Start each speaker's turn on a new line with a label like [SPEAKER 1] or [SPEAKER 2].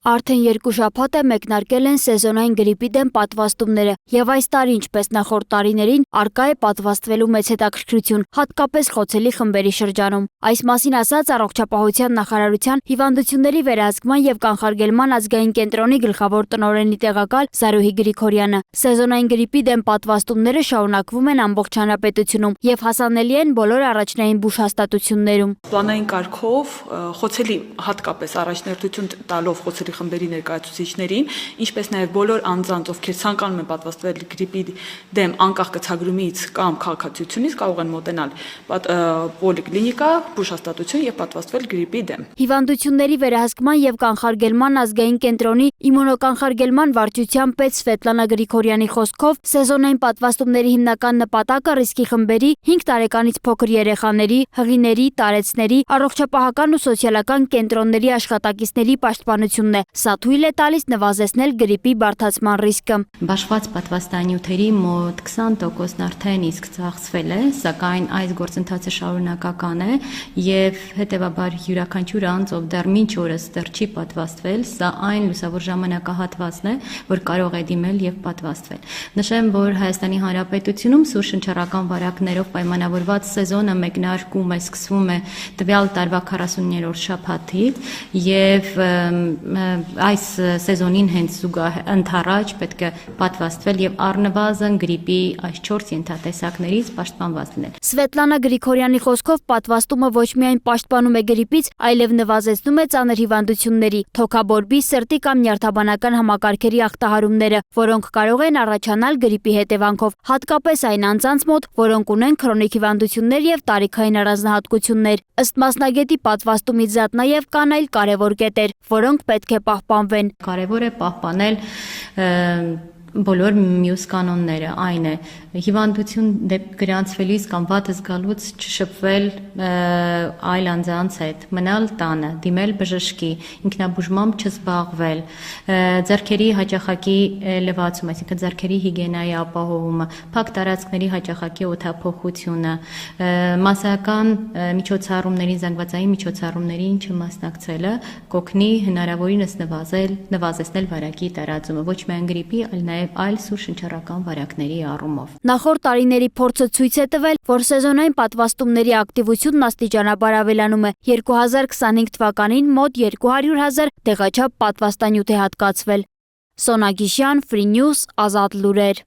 [SPEAKER 1] Արդեն 2 շաբաթ է մեկնարկել են սեզոնային գրիպի դեմ պատվաստումները եւ այս տարի, ինչպես նախորդ տարիներին, արկա է պատվաստվելու մեծ հետաքրքրություն, հատկապես խոցելի խմբերի շրջանում։ Այս մասին ասաց Առողջապահության նախարարության հիվանդությունների վերահսկման եւ կանխարգելման ազգային կենտրոնի գլխավոր տնօրենի տեղակալ Զարուհի Գրիգորյանը։ Սեզոնային գրիպի դեմ պատվաստումները շարունակվում են ամբողջ հանրապետությունում եւ հասանելի են բոլոր առաջնային բուժհաստատություններում։
[SPEAKER 2] Պլանային կարգով խոցելի հատկապես առաջնորդություն տալով խոցելի խմբերի ներկայացուցիչներին, ինչպես նաև բոլոր անձանց, ովքեր ցանկանում են պատվաստվել գրիպի դեմ անկախ կցագրումից կամ քաղաքացիությունից, կարող են մոտենալ պոլիկլինիկա, բուժհաստատություն եւ պատվաստվել գրիպի դեմ։
[SPEAKER 1] Հիվանդությունների վերահսկման եւ կանխարգելման ազգային կենտրոնի իմունոկանխարգելման վարչության պետ Սվետլանա Գրիգորյանի խոսքով սեզոնային պատվաստումների հիմնական նպատակը ռիսկի խմբերի 5 տարեկանից փոքր երեխաների, հղիների, տարեցների, առողջապահական ու սոցիալական կենտրոնների աշխատակիցների պաշտպանությունն է։ Սա թույլ է տալիս նվազեցնել գրիպի բարդացման ռիսկը։
[SPEAKER 3] Բաշխված պատվաստանյութերի մոտ 20%-ն արդեն իսկ ծախսվել է, սակայն այս գործընթացը շարունակական է եւ հետեւաբար յուրաքանչյուր անձ, ով դեռ մինչ օրս դեռ չի պատվաստվել, սա այն լուսավոր ժամանակահատվածն է, որ կարող է դիմել եւ պատվաստվել։ Նշեմ, որ Հայաստանի Հանրապետությունում սուր շնչառական վարակներով պայմանավորված սեզոնը մեկնարկում է, սկսվում է տվյալ տարվա 40-րդ շաբաթից եւ այս սեզոնին հենց ընդառաջ պետք է պատվաստվել եւ առնվազն գրիպի այս 4 ենթատեսակներից պաշտպանված լինել։
[SPEAKER 1] Սվետլանա Գրիգորյանի խոսքով պատվաստումը ոչ միայն պաշտպանում է գրիպից, այլև նվազեցնում է ծանր հիվանդությունների, թոքաբորբի, սրտի կամ նյարդաբանական համակարգերի ախտահարումները, որոնք կարող են առաջանալ գրիպի հետևանքով, հատկապես այն անձանց մոտ, որոնք ունեն քրոնիկ հիվանդություններ եւ տարիքային առանձնահատկություններ։ Ըստ մասնագետի պատվաստումից զատ նաեւ կան այլ կարևոր կետեր, որոնք պետք է պահպանվեն։
[SPEAKER 3] Կարևոր է պահպանել բոլոր մյուս կանոնները, այն է հիվանդություն գրանցվելիս կամ վատ զգալուց չշփվել այլ անձանց հետ, մնալ տանը, դիմել բժշկի, ինքնաբուժմամբ չզբաղվել, ձեռքերի հաճախակի լվացում, այսինքն ձեռքերի հիգիենայի ապահովումը, փակ տարածքների հաճախակի օդափոխությունը, մասսայական միջոցառումների, զանգվածային միջոցառումներին չմասնակցելը կօգնի հնարավորինս նվազեցնել վարակի տարածումը, ոչ միայն գրիպի, այլ նաև այլ սուր շնչառական վարակների առումով։
[SPEAKER 1] Նախորդ տարիների փորձը ցույց է տվել, որ սեզոնային պատվաստումների ակտիվությունն աստիճանաբար ավելանում է։ 2025 թվականին մոտ 200,000 տեղաչափ պատվաստանյութ է հատկացվել։ Սոնա Գիշյան, Free News, Ազատ լուրեր։